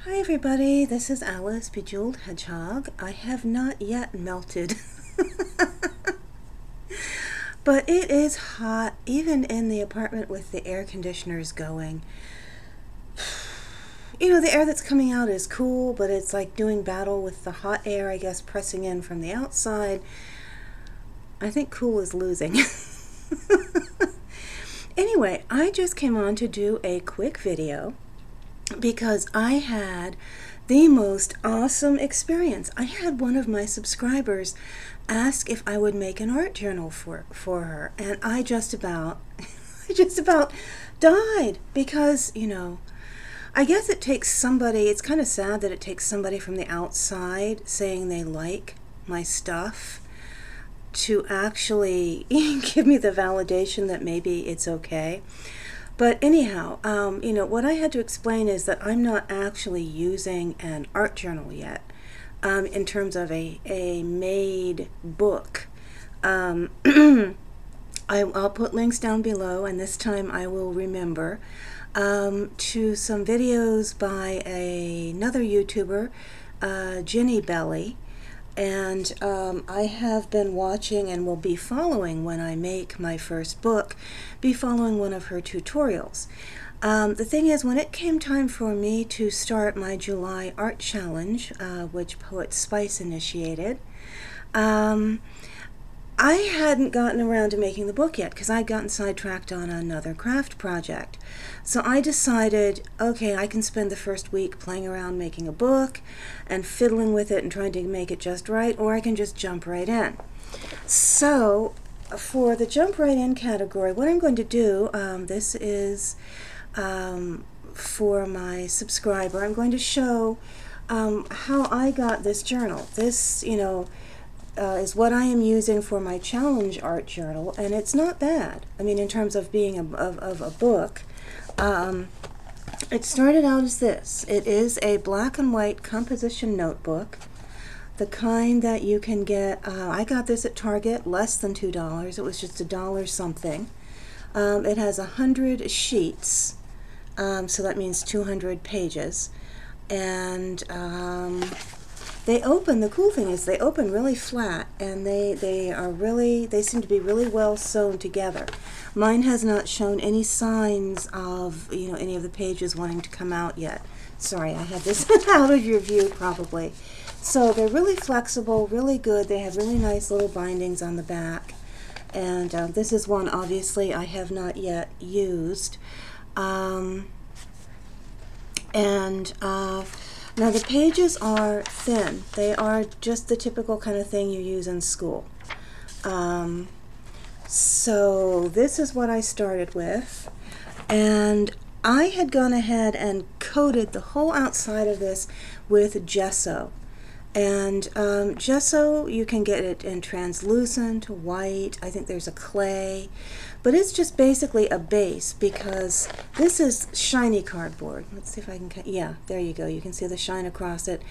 Hi everybody, this is Alice, Bejeweled Hedgehog. I have not yet melted, but it is hot even in the apartment with the air conditioners going. You know, the air that's coming out is cool, but it's like doing battle with the hot air, I guess, pressing in from the outside. I think cool is losing. Anyway, I just came on to do a quick video because I had the most awesome experience. I had one of my subscribers ask if I would make an art journal for her, and I just about died because, you know, I guess it takes somebody, it's kind of sad that it takes somebody from the outside saying they like my stuff to actually give me the validation that maybe it's okay. But anyhow, you know, what I had to explain is that I'm not actually using an art journal yet in terms of a made book. I'll put links down below, and this time I will remember, to some videos by another YouTuber, Ginny Belly. And I have been watching and will be following, when I make my first book, be following one of her tutorials. The thing is, when it came time for me to start my July art challenge, which Poet Spice initiated, I hadn't gotten around to making the book yet because I'd gotten sidetracked on another craft project. So I decided, okay, I can spend the first week playing around making a book and fiddling with it and trying to make it just right, or I can just jump right in. So for the jump right in category, what I'm going to do, this is for my subscriber, I'm going to show how I got this journal. This, you know, is what I am using for my challenge art journal, and it's not bad. I mean, in terms of being of a book, it started out as this. It is a black and white composition notebook, the kind that you can get. I got this at Target, less than $2. It was just $1 something. It has 100 sheets, so that means 200 pages, and they open, the cool thing is they open really flat, and they seem to be really well sewn together. Mine has not shown any signs of, you know, any of the pages wanting to come out yet. Sorry, I had this out of your view probably. So they're really flexible, really good. They have really nice little bindings on the back. And this is one, obviously, I have not yet used. Now the pages are thin. They are just the typical kind of thing you use in school. So this is what I started with, and I had gone ahead and coated the whole outside of this with gesso. And gesso, you can get it in translucent, white, I think there's a clay, but it's just basically a base because this is shiny cardboard. Let's see if I can, yeah, there you go. You can see the shine across it.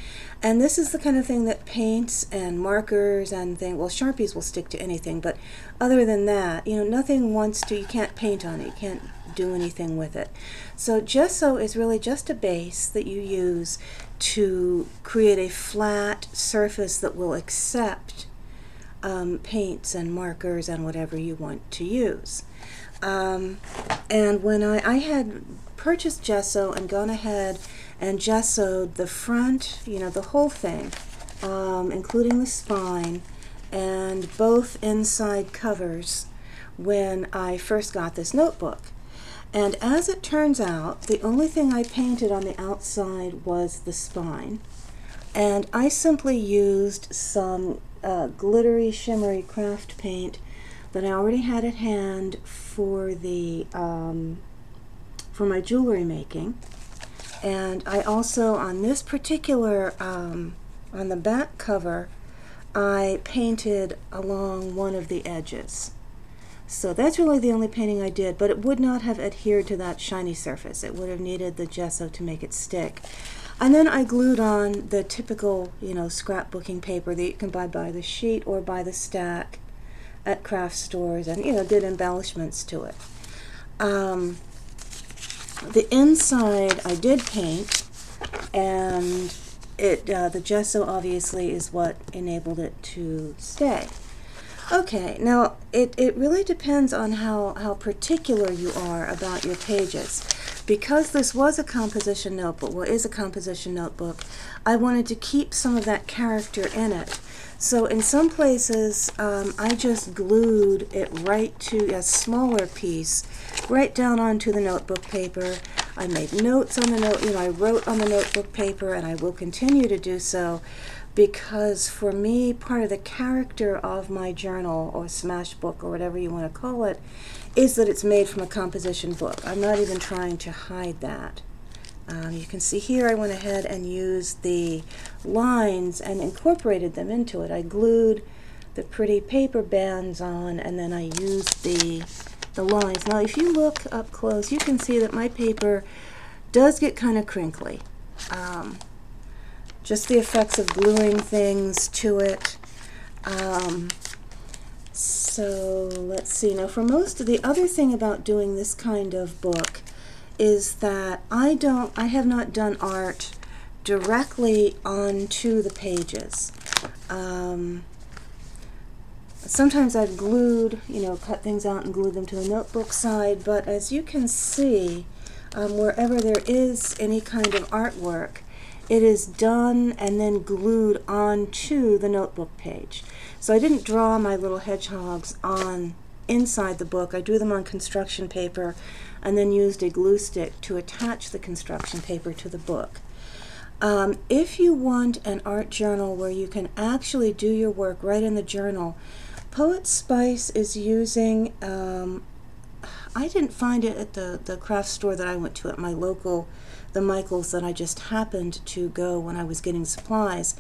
And this is the kind of thing that paints and markers and things, well, Sharpies will stick to anything, but other than that, you know, nothing wants to, you can't paint on it, you can't do anything with it. So gesso is really just a base that you use to create a flat surface that will accept paints and markers and whatever you want to use. And when I had purchased gesso and gone ahead and gessoed the front, you know, the whole thing, including the spine and both inside covers when I first got this notebook. And as it turns out, the only thing I painted on the outside was the spine. And I simply used some glittery, shimmery craft paint that I already had at hand for the for my jewelry making. And I also, on this particular, on the back cover, I painted along one of the edges. So that's really the only painting I did, but it would not have adhered to that shiny surface. It would have needed the gesso to make it stick. And then I glued on the typical, you know, scrapbooking paper that you can buy by the sheet or by the stack at craft stores, and, you know, did embellishments to it. The inside I did paint, and the gesso obviously is what enabled it to stay. Okay, now it really depends on how particular you are about your pages. Because this was a composition notebook, well, is a composition notebook, I wanted to keep some of that character in it. So in some places, I just glued it right to a smaller piece, right down onto the notebook paper. I made notes on the note, I wrote on the notebook paper, and I will continue to do so, because for me, part of the character of my journal or smash book or whatever you want to call it is that it's made from a composition book. I'm not even trying to hide that. You can see here I went ahead and used the lines and incorporated them into it. I glued the pretty paper bands on, and then I used the lines. Now if you look up close, you can see that my paper does get kind of crinkly. Just the effects of gluing things to it. So let's see. Now for most of the other thing about doing this kind of book is that I have not done art directly onto the pages. Sometimes I've glued, cut things out and glued them to the notebook side, but as you can see, wherever there is any kind of artwork, it is done and then glued onto the notebook page. So I didn't draw my little hedgehogs on inside the book. I drew them on construction paper and then used a glue stick to attach the construction paper to the book. If you want an art journal where you can actually do your work right in the journal, Poet Spice is using, I didn't find it at the craft store that I went to at my local, the Michaels, that I just happened to go when I was getting supplies.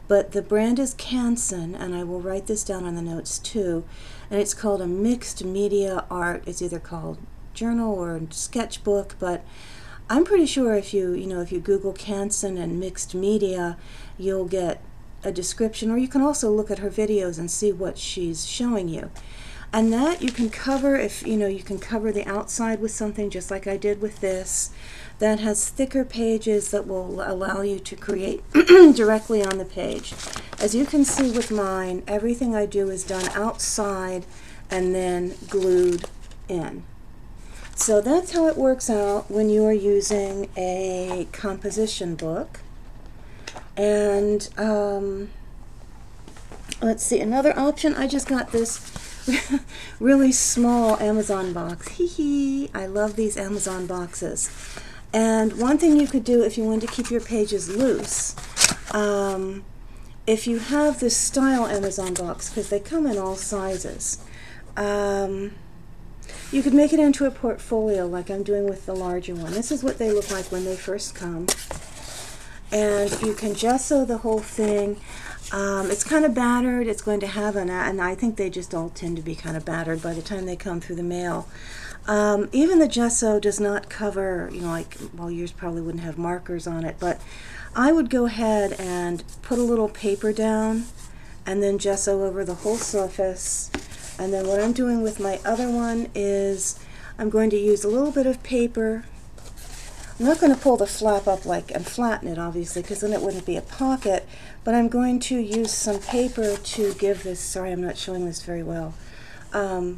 But the brand is Canson, and I will write this down on the notes too, and it's called a mixed media art. It's either called journal or sketchbook, but I'm pretty sure if you Google Canson and mixed media, you'll get a description, or you can also look at her videos and see what she's showing you. And that you can cover, if you can cover the outside with something just like I did with this, that has thicker pages that will allow you to create directly on the page. As you can see with mine, everything I do is done outside and then glued in. So that's how it works out when you are using a composition book. And let's see, another option, I just got this really small Amazon box. Hee hee, I love these Amazon boxes. And one thing you could do if you wanted to keep your pages loose, if you have this style Amazon box, because they come in all sizes, you could make it into a portfolio like I'm doing with the larger one. This is what they look like when they first come. And you can gesso the whole thing. It's kind of battered. It's going to have and I think they just all tend to be kind of battered by the time they come through the mail. Even the gesso does not cover, well, yours probably wouldn't have markers on it, but I would go ahead and put a little paper down and then gesso over the whole surface. And then what I'm doing with my other one is I'm going to use a little bit of paper. I'm not going to pull the flap up and flatten it, obviously, because then it wouldn't be a pocket, but I'm going to use some paper to give this, sorry I'm not showing this very well, to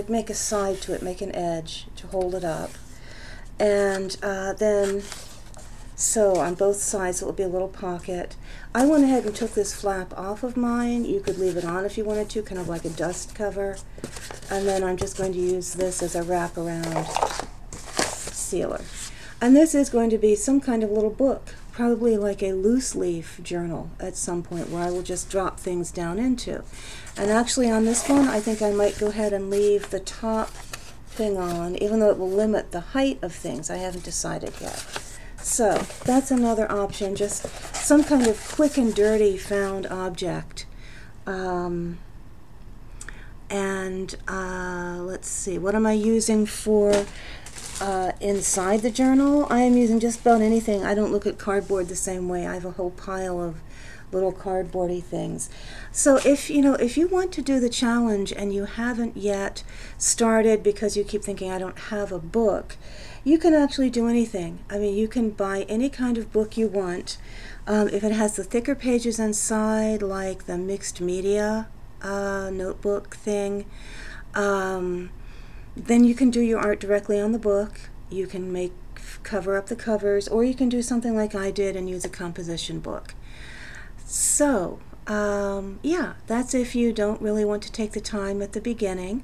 make a side to it, make an edge to hold it up. And then, so on both sides it will be a little pocket. I went ahead and took this flap off of mine. You could leave it on if you wanted to, kind of like a dust cover. And then I'm just going to use this as a wraparound sealer. And this is going to be some kind of little book, probably like a loose leaf journal at some point where I will just drop things down into. And actually on this one, I think I might go ahead and leave the top thing on, even though it will limit the height of things. I haven't decided yet. So that's another option, just some kind of quick and dirty found object. Let's see, what am I using for inside the journal? I am using just about anything. I don't look at cardboard the same way. I have a whole pile of little cardboardy things. So if you want to do the challenge and you haven't yet started because you keep thinking I don't have a book, you can actually do anything. I mean, you can buy any kind of book you want. If it has the thicker pages inside, like the mixed media notebook thing, then you can do your art directly on the book. You can cover up the covers, or you can do something like I did and use a composition book. So, yeah, that's if you don't really want to take the time at the beginning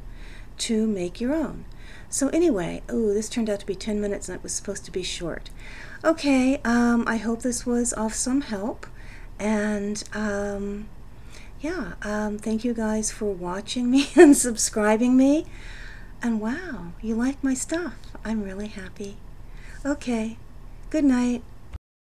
to make your own. So anyway, this turned out to be 10 minutes and it was supposed to be short. Okay, I hope this was of some help, and yeah, thank you guys for watching me and subscribing me. And wow, you like my stuff. I'm really happy. Okay, good night.